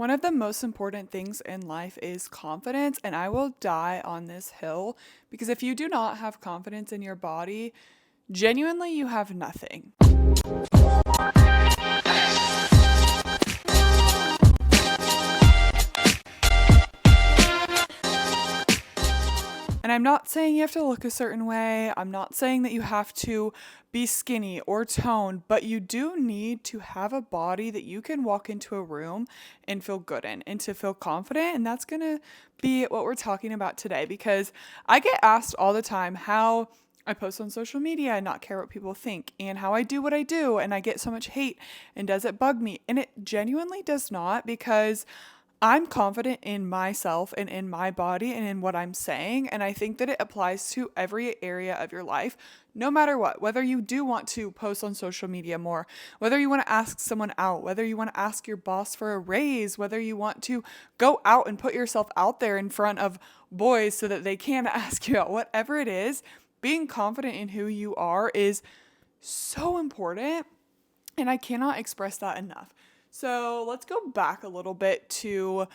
One of the most important things in life is confidence, and I will die on this hill because if you do not have confidence in your body, genuinely you have nothing. And I'm not saying you have to look a certain way. I'm not saying that you have to be skinny or toned, but you do need to have a body that you can walk into a room and feel good in and to feel confident. And that's going to be what we're talking about today because I get asked all the time how I post on social media and not care what people think and how I do what I do. And I get so much hate and does it bug me? And it genuinely does not because I'm confident in myself and in my body and in what I'm saying. And I think that it applies to every area of your life, no matter what, whether you do want to post on social media more, whether you want to ask someone out, whether you want to ask your boss for a raise, whether you want to go out and put yourself out there in front of boys so that they can ask you out, whatever it is, being confident in who you are is so important. And I cannot express that enough. So let's go back a little bit to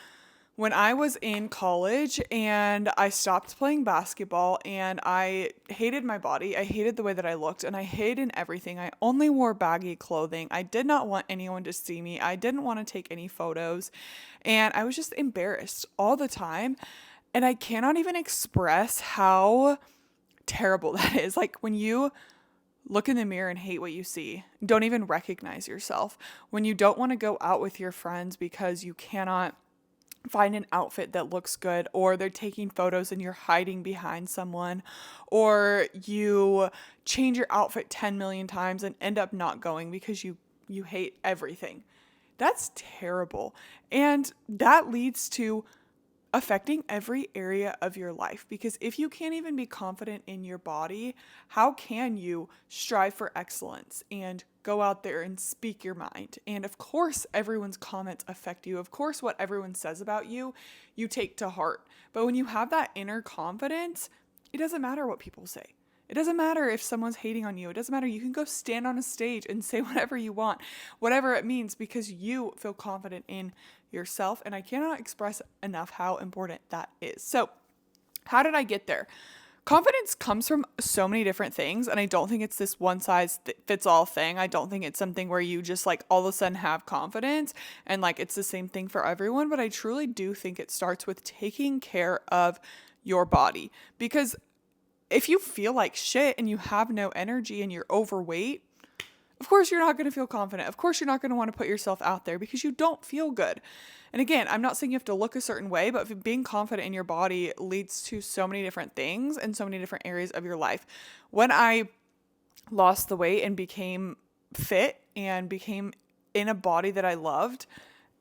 when I was in college and I stopped playing basketball and I hated my body. I hated the way that I looked and I hated everything. I only wore baggy clothing. I did not want anyone to see me. I didn't want to take any photos and I was just embarrassed all the time. And I cannot even express how terrible that is. Like when you look in the mirror and hate what you see. Don't even recognize yourself. When you don't want to go out with your friends because you cannot find an outfit that looks good, or they're taking photos and you're hiding behind someone, or you change your outfit 10 million times and end up not going because you hate everything. That's terrible. And that leads to affecting every area of your life because if you can't even be confident in your body, how can you strive for excellence and go out there and speak your mind? And of course, everyone's comments affect you. Of course, what everyone says about you, you take to heart. But when you have that inner confidence, it doesn't matter what people say. It doesn't matter if someone's hating on you. It doesn't matter. You can go stand on a stage and say whatever you want, whatever it means, because you feel confident in yourself. And I cannot express enough how important that is. So, how did I get there? Confidence comes from so many different things. And I don't think it's this one size fits all thing. I don't think it's something where you just like all of a sudden have confidence and like it's the same thing for everyone. But I truly do think it starts with taking care of your body because if you feel like shit and you have no energy and you're overweight, of course you're not going to feel confident. Of course you're not going to want to put yourself out there because you don't feel good. And again, I'm not saying you have to look a certain way, but being confident in your body leads to so many different things and so many different areas of your life. When I lost the weight and became fit and became in a body that I loved,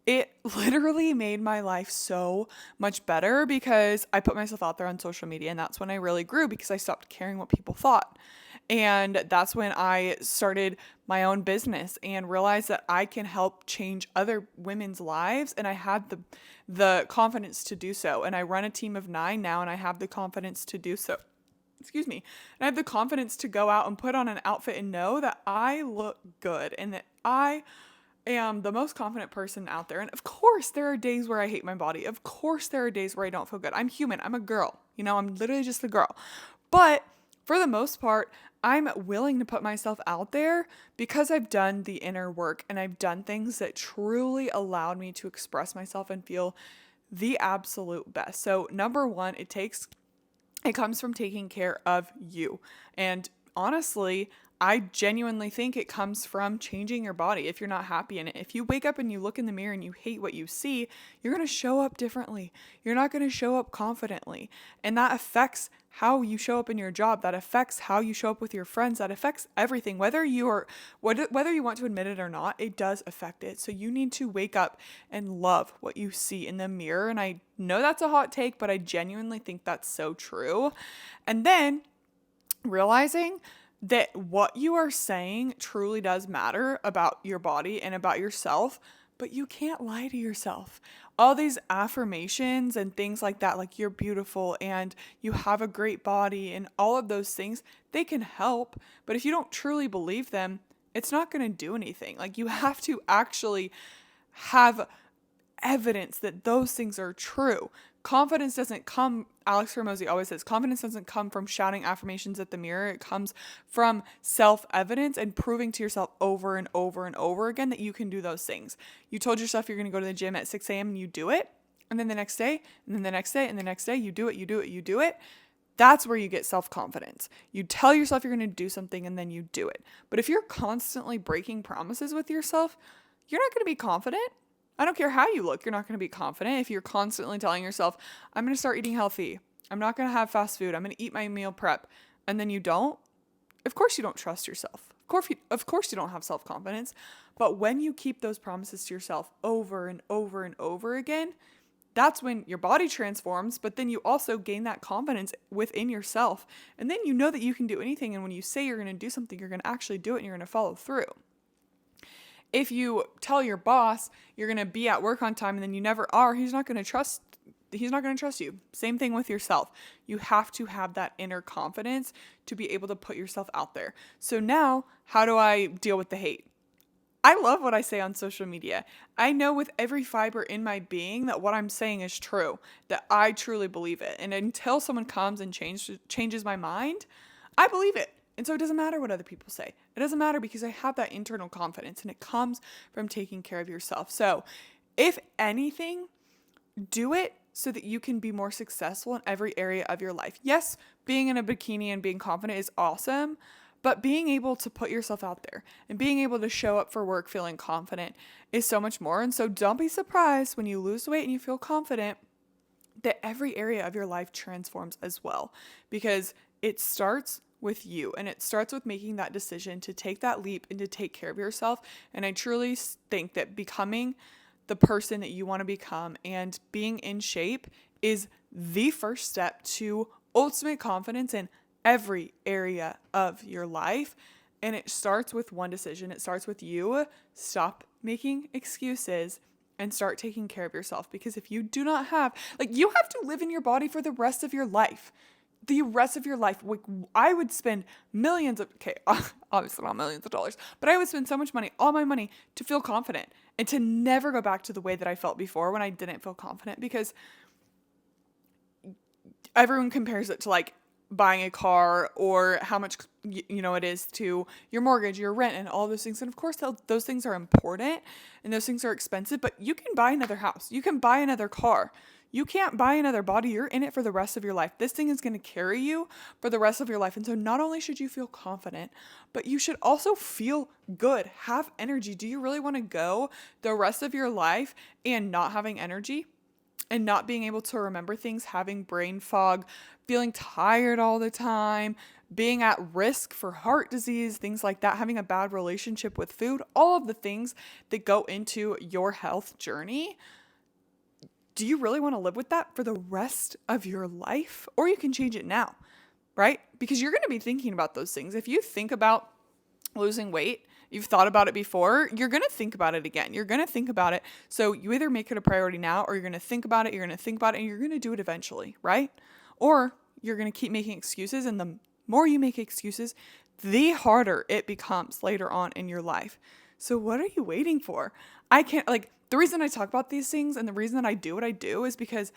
it literally made my life so much better because I put myself out there on social media and that's when I really grew because I stopped caring what people thought. And that's when I started my own business and realized that I can help change other women's lives and I had the confidence to do so. And I run a team of 9 now and I have the confidence to do so. Excuse me. And I have the confidence to go out and put on an outfit and know that I look good and that I am the most confident person out there. And of course, there are days where I hate my body. Of course, there are days where I don't feel good. I'm human. I'm a girl. I'm literally just a girl. But for the most part, I'm willing to put myself out there because I've done the inner work and I've done things that truly allowed me to express myself and feel the absolute best. So, number one, it comes from taking care of you. And honestly, I genuinely think it comes from changing your body if you're not happy in it. If you wake up and you look in the mirror and you hate what you see, you're going to show up differently. You're not going to show up confidently. And that affects how you show up in your job. That affects how you show up with your friends. That affects everything. Whether you want to admit it or not, it does affect it. So you need to wake up and love what you see in the mirror. And I know that's a hot take, but I genuinely think that's so true. And then realizing that what you are saying truly does matter about your body and about yourself, but you can't lie to yourself. All these affirmations and things like that, like you're beautiful and you have a great body and all of those things, they can help. But if you don't truly believe them, it's not going to do anything. Like you have to actually have evidence that those things are true. Confidence doesn't come, Alex Hormozy always says, confidence doesn't come from shouting affirmations at the mirror. It comes from self-evidence and proving to yourself over and over and over again that you can do those things. You told yourself you're going to go to the gym at 6 a.m. and you do it. And then the next day, and then the next day, and the next day, you do it, you do it, you do it. That's where you get self-confidence. You tell yourself you're going to do something and then you do it. But if you're constantly breaking promises with yourself, you're not going to be confident. I don't care how you look, you're not going to be confident if you're constantly telling yourself, I'm going to start eating healthy. I'm not going to have fast food. I'm going to eat my meal prep. And then you don't. Of course you don't trust yourself. Of course you don't have self-confidence. But when you keep those promises to yourself over and over and over again, that's when your body transforms, but then you also gain that confidence within yourself. And then you know that you can do anything. And when you say you're going to do something, you're going to actually do it and you're going to follow through. If you tell your boss you're going to be at work on time and then you never are, he's not going to trust you. Same thing with yourself. You have to have that inner confidence to be able to put yourself out there. So now, how do I deal with the hate? I love what I say on social media. I know with every fiber in my being that what I'm saying is true, that I truly believe it. And until someone comes and changes my mind, I believe it. And so it doesn't matter what other people say. It doesn't matter because I have that internal confidence and it comes from taking care of yourself. So if anything, do it so that you can be more successful in every area of your life. Yes, being in a bikini and being confident is awesome, but being able to put yourself out there and being able to show up for work feeling confident is so much more. And so don't be surprised when you lose weight and you feel confident that every area of your life transforms as well, because it starts with you and it starts with making that decision to take that leap and to take care of yourself. And I truly think that becoming the person that you want to become and being in shape is the first step to ultimate confidence in every area of your life. And it starts with one decision. It starts with you. Stop making excuses and start taking care of yourself. Because if you do not have, you have to live in your body for the rest of your life. The rest of your life. I would spend obviously not millions of dollars, but I would spend so much money, all my money, to feel confident and to never go back to the way that I felt before when I didn't feel confident, because everyone compares it to buying a car or how much it is to your mortgage, your rent, and all those things. And of course those things are important and those things are expensive, but you can buy another house, you can buy another car. You can't buy another body. You're in it for the rest of your life. This thing is going to carry you for the rest of your life. And so not only should you feel confident, but you should also feel good, have energy. Do you really want to go the rest of your life and not having energy and not being able to remember things, having brain fog, feeling tired all the time, being at risk for heart disease, things like that, having a bad relationship with food, all of the things that go into your health journey? Do you really want to live with that for the rest of your life? Or you can change it now, right? Because you're going to be thinking about those things. If you think about losing weight, you've thought about it before, you're going to think about it again. You're going to think about it. So you either make it a priority now, or you're going to think about it, and you're going to do it eventually, right? Or you're going to keep making excuses, and the more you make excuses, the harder it becomes later on in your life. So what are you waiting for? The reason I talk about these things and the reason that I do what I do is because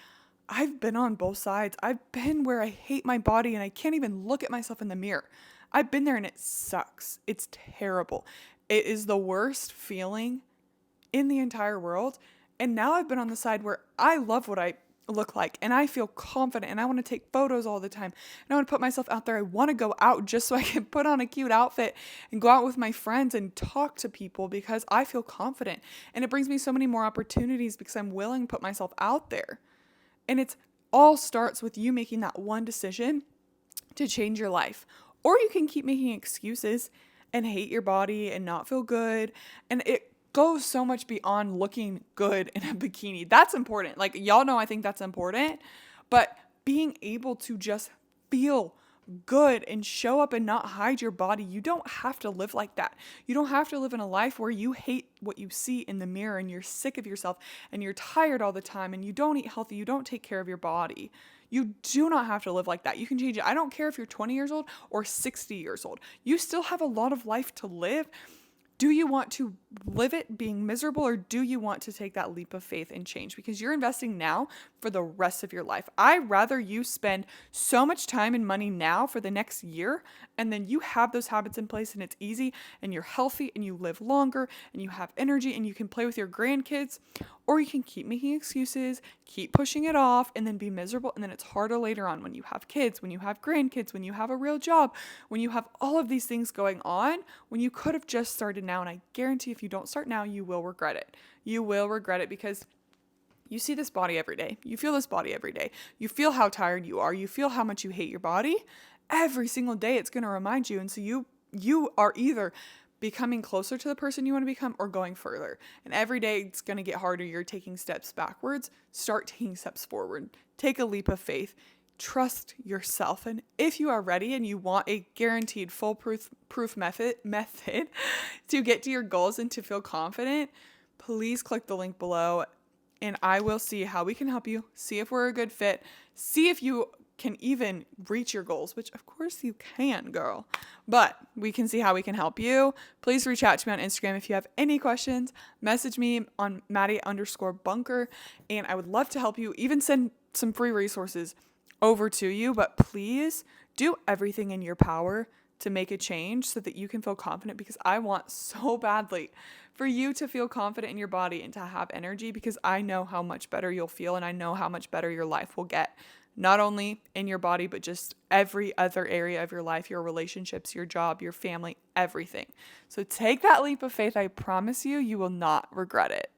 I've been on both sides. I've been where I hate my body and I can't even look at myself in the mirror. I've been there and it sucks. It's terrible. It is the worst feeling in the entire world. And now I've been on the side where I love what I look like and I feel confident and I want to take photos all the time and I want to put myself out there. I want to go out just so I can put on a cute outfit and go out with my friends and talk to people because I feel confident, and it brings me so many more opportunities because I'm willing to put myself out there. And it all starts with you making that one decision to change your life. Or you can keep making excuses and hate your body and not feel good, and it goes so much beyond looking good in a bikini. That's important. Y'all know I think that's important, but being able to just feel good and show up and not hide your body. You don't have to live like that. You don't have to live in a life where you hate what you see in the mirror and you're sick of yourself and you're tired all the time and you don't eat healthy, you don't take care of your body. You do not have to live like that. You can change it. I don't care if you're 20 years old or 60 years old. You still have a lot of life to live. Do you want to live it being miserable, or do you want to take that leap of faith and change? Because you're investing now for the rest of your life. I'd rather you spend so much time and money now for the next year, and then you have those habits in place and it's easy and you're healthy and you live longer and you have energy and you can play with your grandkids, or you can keep making excuses, keep pushing it off, and then be miserable. And then it's harder later on when you have kids, when you have grandkids, when you have a real job, when you have all of these things going on, when you could have just started now. And I guarantee if you don't start now, you will regret it. You will regret it because you see this body every day. You feel this body every day. You feel how tired you are. You feel how much you hate your body. Every single day it's going to remind you. And so you are either becoming closer to the person you want to become or going further. And every day it's going to get harder. You're taking steps backwards. Start taking steps forward. Take a leap of faith. Trust yourself. And if you are ready and you want a guaranteed foolproof method to get to your goals and to feel confident, please click the link below and I will see how we can help you, see if we're a good fit, see if you can even reach your goals, which of course you can, girl, but we can see how we can help you. Please reach out to me on Instagram if you have any questions. Message me on Maddie_Bunker, and I would love to help you, even send some free resources over to you. But please do everything in your power to make a change so that you can feel confident, because I want so badly for you to feel confident in your body and to have energy, because I know how much better you'll feel and I know how much better your life will get. Not only in your body, but just every other area of your life, your relationships, your job, your family, everything. So take that leap of faith. I promise you, you will not regret it.